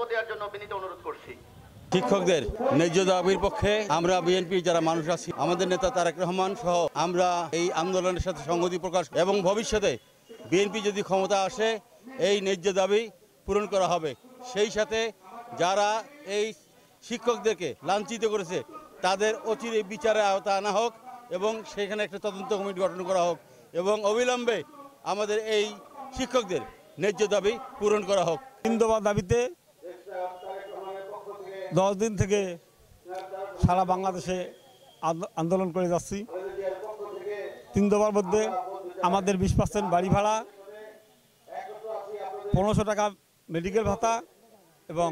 দেওয়ার জন্য বিনীত অনুরোধ করছি। শিক্ষকদের ন্যায্য দাবির পক্ষে আমরা বিএনপি যারা মানুষ আছি, আমাদের নেতা তারেক রহমান সহ আমরা এই আন্দোলনের সাথে সংহতি প্রকাশ এবং ভবিষ্যতে বিএনপি যদি ক্ষমতা আসে এই ন্যায্য দাবি পূরণ করা হবে। সেই সাথে যারা এই শিক্ষকদেরকে লাঞ্ছিত করেছে তাদের অচিরে বিচারে আওতা আনা হোক এবং সেখানে একটা তদন্ত কমিটি গঠন করা হোক এবং অবিলম্বে আমাদের এই শিক্ষকদের ন্যায্য দাবি পূরণ করা হোক। 3 দফা দাবিতে 10 দিন থেকে সারা বাংলাদেশে আন্দোলন করে যাচ্ছি। 3 দফার মধ্যে আমাদের 20% বাড়ি ভাড়া, 1500 টাকা মেডিকেল ভাতা এবং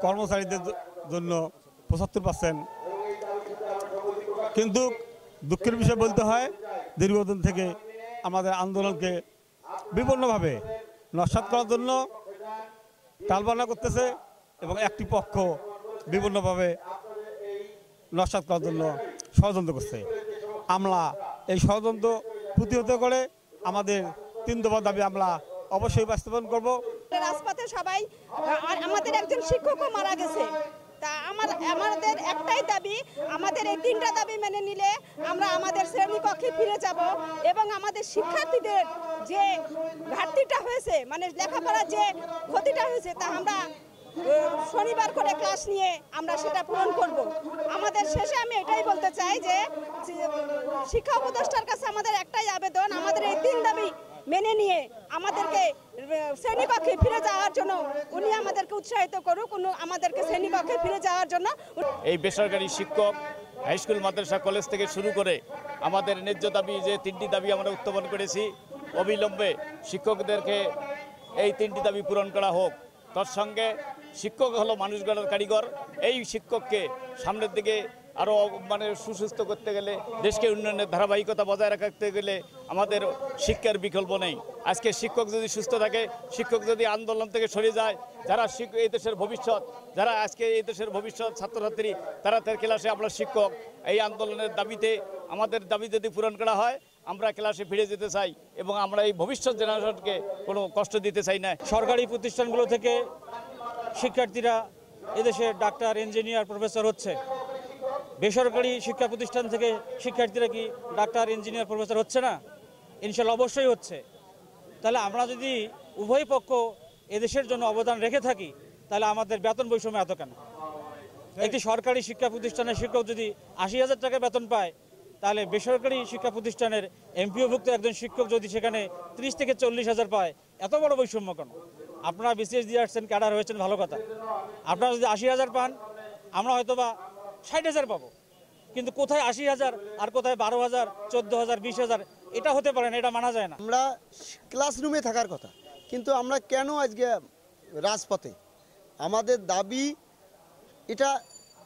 কর্মচারীদের জন্য 75%। কিন্তু দুঃখের বিষয় বলতে হয়, দীর্ঘদিন থেকে আমাদের আন্দোলনকে বিভিন্নভাবে নস্যাৎ করার জন্য টালবানা করতেছে এবং একটি পক্ষ বিভিন্নভাবে নস্যাৎ করার জন্য ষড়যন্ত্র করছে। আমরা এই ষড়যন্ত্র প্রতিহত করে আমাদের 3 দফা দাবি আমরা অবশ্যই বাস্তবায়ন করব। রাজপথে সবাই, আমাদের একজন শিক্ষকও মারা গেছে। তা আমাদের একটাই দাবি, আমাদের এই 3টা দাবি মেনে নিলে আমরা আমাদের শ্রেণীকক্ষে ফিরে যাব এবং আমাদের শিক্ষার্থীদের যে ঘাটতিটা হয়েছে, মানে লেখাপড়ার যে ক্ষতিটা হয়েছে, তা আমরা শনিবার করে ক্লাস নিয়ে আমরা সেটা পূরণ করব। আমাদের শেষে আমি এটাই বলতে চাই যে শিক্ষা উপদেষ্টার কাছে আমাদের একটাই আবেদন, আমাদের এই 3 দাবি মেনে নিয়ে আমাদেরকে শ্রেণীকক্ষে ফিরে যাওয়ার জন্য উনি আমাদেরকে উৎসাহিত করুক, আমাদেরকে শ্রেণীকক্ষে ফিরে যাওয়ার জন্য। এই বেসরকারি শিক্ষক, হাইস্কুল, মাদ্রাসা, কলেজ থেকে শুরু করে আমাদের ন্যায্য দাবি যে 3টি দাবি আমরা উত্থাপন করেছি, অবিলম্বে শিক্ষকদেরকে এই 3টি দাবি পূরণ করা হোক। তার সঙ্গে শিক্ষক হলো মানুষ গড়ার কারিগর। এই শিক্ষককে সামনের দিকে আরও সুস্থ করতে গেলে, দেশকে উন্নয়নের ধারাবাহিকতা বজায় রাখতে গেলে আমাদের শিক্ষার বিকল্প নেই। আজকে শিক্ষক যদি সুস্থ থাকে, শিক্ষক যদি আন্দোলন থেকে সরে যায়, যারা এই দেশের ভবিষ্যৎ, যারা আজকে এই দেশের ভবিষ্যৎ ছাত্রছাত্রী, তারা তার ক্লাসে আমরা শিক্ষক। এই আন্দোলনের দাবিতে আমাদের দাবি যদি পূরণ করা হয়, আমরা ক্লাসে ফিরে যেতে চাই এবং আমরা এই ভবিষ্যৎ জেনারেশনকে কোনো কষ্ট দিতে চাই না। সরকারি প্রতিষ্ঠানগুলো থেকে শিক্ষার্থীরা এদেশে ডাক্তার, ইঞ্জিনিয়ার, প্রফেসর হচ্ছে। বেসরকারি শিক্ষা প্রতিষ্ঠান থেকে শিক্ষার্থীরা কি ডাক্তার, ইঞ্জিনিয়ার, প্রফেসর হচ্ছে না? ইনশাল্লাহ অবশ্যই হচ্ছে। তাহলে আমরা যদি উভয় পক্ষ এদেশের জন্য অবদান রেখে থাকি, তাহলে আমাদের বেতন বৈষম্য এত কেন? একটি সরকারি শিক্ষা প্রতিষ্ঠানের শিক্ষক যদি 80,000 টাকা বেতন পায়, তাহলে বেসরকারি শিক্ষা প্রতিষ্ঠানের এমপিওভুক্ত একজন শিক্ষক যদি সেখানে 30 থেকে 40,000 পায়, এত বড় বৈষম্য কেন? আপনারা বিসিএস দিয়ে আসছেন, ক্যাডার হয়েছেন, ভালো কথা। আপনারা যদি 80,000 পান, আমরা হয়তো বা 60,000 পাবো, কিন্তু কোথায় 80,000 আর কোথায় 12,000, 14,000, 20,000? এটা হতে পারে না, এটা মানা যায় না। আমরা ক্লাসরুমে থাকার কথা, কিন্তু আমরা কেন আজকে রাজপথে? আমাদের দাবি এটা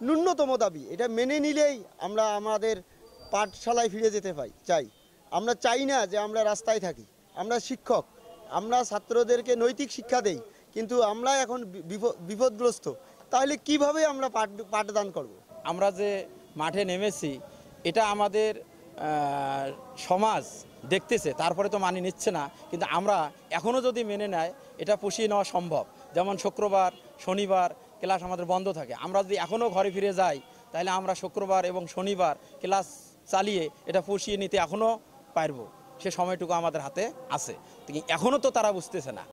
ন্যূনতম দাবি, এটা মেনে নিলেই আমরা আমাদের পাঠশালায় ফিরে যেতে চাই। আমরা চাই না যে আমরা রাস্তায় থাকি। আমরা শিক্ষক, আমরা ছাত্রদেরকে নৈতিক শিক্ষা দেই, কিন্তু আমরা এখন বিপদগ্রস্ত। তাহলে কিভাবে আমরা পাঠদান করব? আমরা যে মাঠে নেমেছি, এটা আমাদের সমাজ দেখতেছে, তারপরে তো মানিয়ে নিচ্ছে না। কিন্তু আমরা এখনও যদি মেনে নেয়, এটা পুষিয়ে নেওয়া সম্ভব। যেমন শুক্রবার, শনিবার ক্লাস আমাদের বন্ধ থাকে। আমরা যদি এখনও ঘরে ফিরে যাই, তাহলে আমরা শুক্রবার এবং শনিবার ক্লাস চালিয়ে এটা পুষিয়ে নিতে এখনও পারবো। সে সময়টুকু আমাদের হাতে আছে, এখনও তো তারা বুঝতেছে না।